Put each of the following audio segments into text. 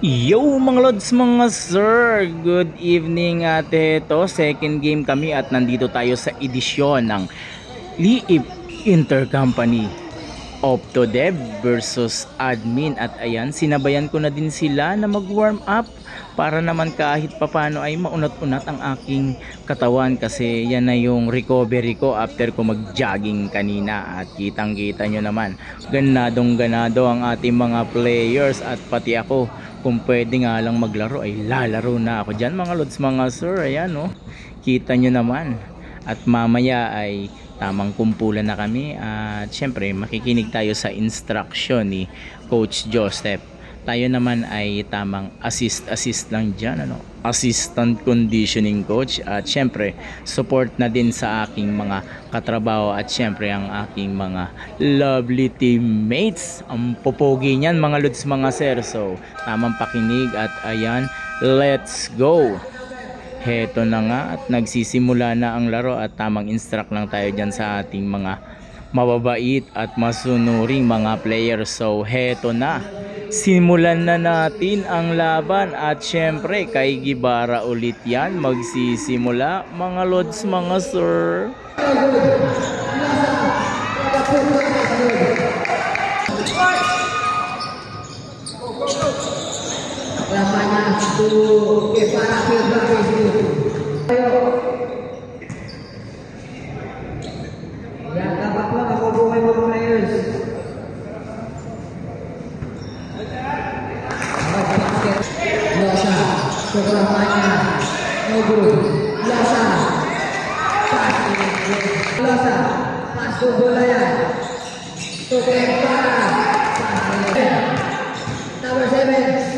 Yo mga lods, mga sir, good evening. At ito, second game kami at nandito tayo sa edisyon ng Liip Intercompany Optodev versus Admin. At ayan, sinabayan ko na din sila na mag warm up para naman kahit papano ay maunat-unat ang aking katawan, kasi yan na yung recovery ko after ko mag jogging kanina. At kitang kita nyo naman, ganadong ganado ang ating mga players, at pati ako, kung pwede nga lang maglaro ay lalaro na ako dyan mga lods, mga sir. Ayan oh, kita nyo naman. At mamaya ay tamang kumpulan na kami at syempre makikinig tayo sa instruction ni Coach Joseph. Tayo naman ay tamang assist lang dyan, ano? Assistant conditioning coach, at syempre support na din sa aking mga katrabaho at syempre ang aking mga lovely teammates. Ang popogi niyan mga lods, mga sir. So tamang pakinig at ayan, let's go. Heto na nga at nagsisimula na ang laro at tamang instruct lang tayo dyan sa ating mga mababait at masunuring mga players. So heto na, simulan na natin ang laban at syempre kay Gibara ulit yan magsisimula mga lods, mga sir. Lamanya dulu ke para Filbra itu. Ayo. Ya enggak apa-apa, kamu boleh players. Biasa, sekolahnya. Ngobrol. Biasa. Biasa. Masuk bola ya. Tukar para. Number 7.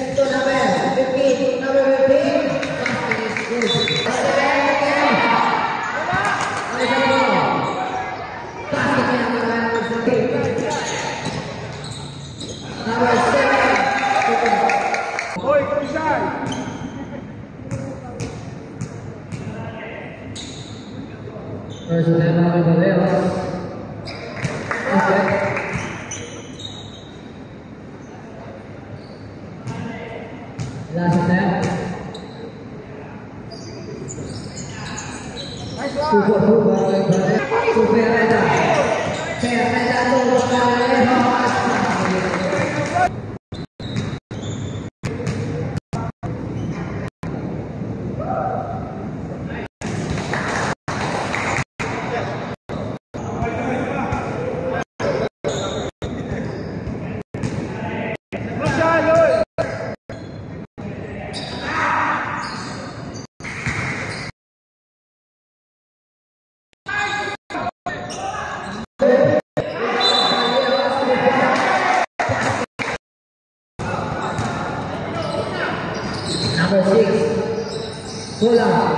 Number 6, bola,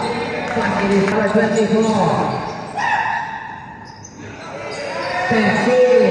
pass kiri number 24, Pensil.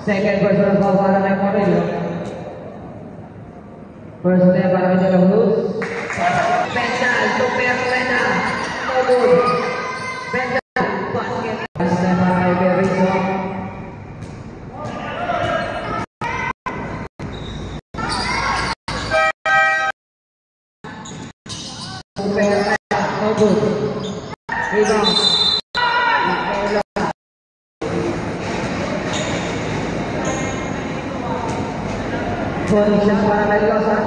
Second personal foul para kay Morello. First step para kay De La Cruz. Penal to Perlena. No good. Penal basket. Step para kay Berrizon. No good. Rebound. Position para kay Losa.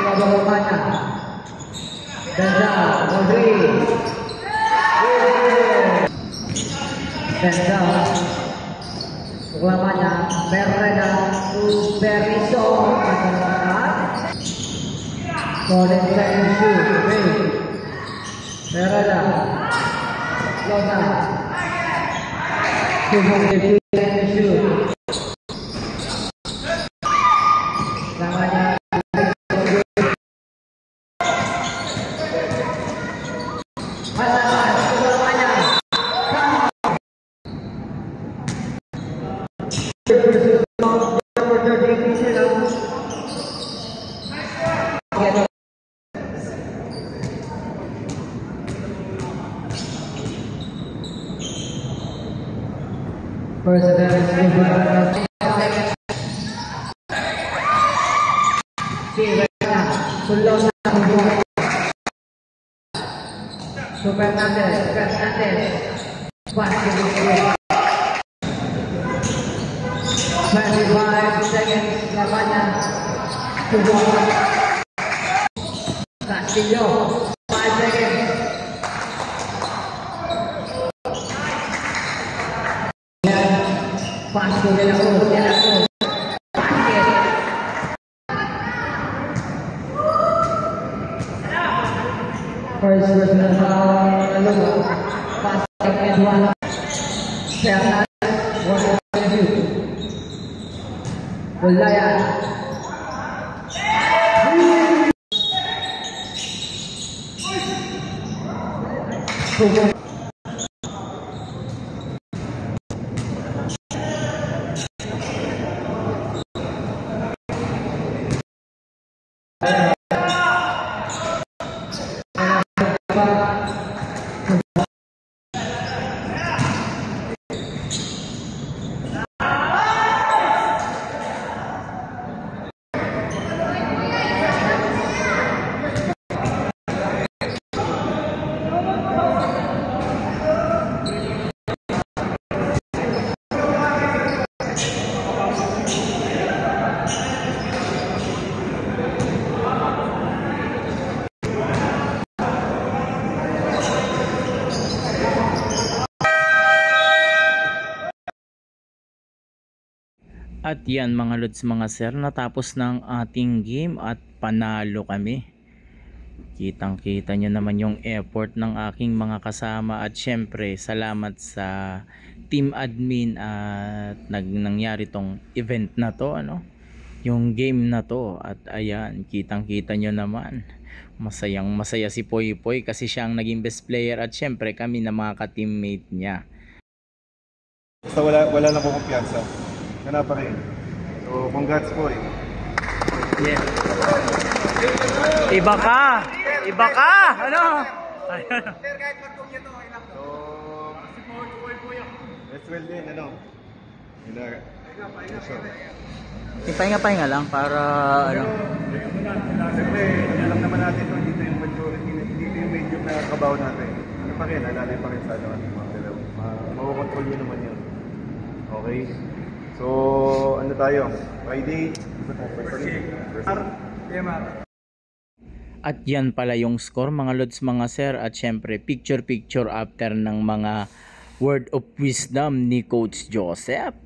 Iwabaw Romana. Benza, Rodri. Benza. Romana, Berreda, Beriso. Colin Sensu, Berreda. Losa. Subong Sensu. Namanya Fernandez, 25 seconds lamanya. Castillo, 5 seconds. Pasko de la Cruz, basket. First personal foul, basket Edward Fernandez, 1-2. Wilayah. At yan mga lods mga sir, natapos ng ating game at panalo kami. Kitang kita nyo naman yung effort ng aking mga kasama at syempre salamat sa team admin at nangyari tong event na to, yung game na to. At ayan, kitang kita nyo naman, masayang masaya si Poy Poy kasi siya ang naging best player at syempre kami na mga ka-teammate niya. Basta wala na po kumpiyansa. Ganun pa rin. So, congrats po Yeah. Iba ka! Iba ka! Ano? So, let's well din, Pahinga-pahinga lang para Siyempre, alam naman natin ito, dito yung majority, dito yung medyo nakakabaw natin. Ano pa rin, alalay pa rin sa mga dalaw. Makukontrol nyo naman yun. Okay? So, ano tayo? Friday? At yan pala yung score mga lods mga sir. At syempre picture after ng mga word of wisdom ni Coach Joseph.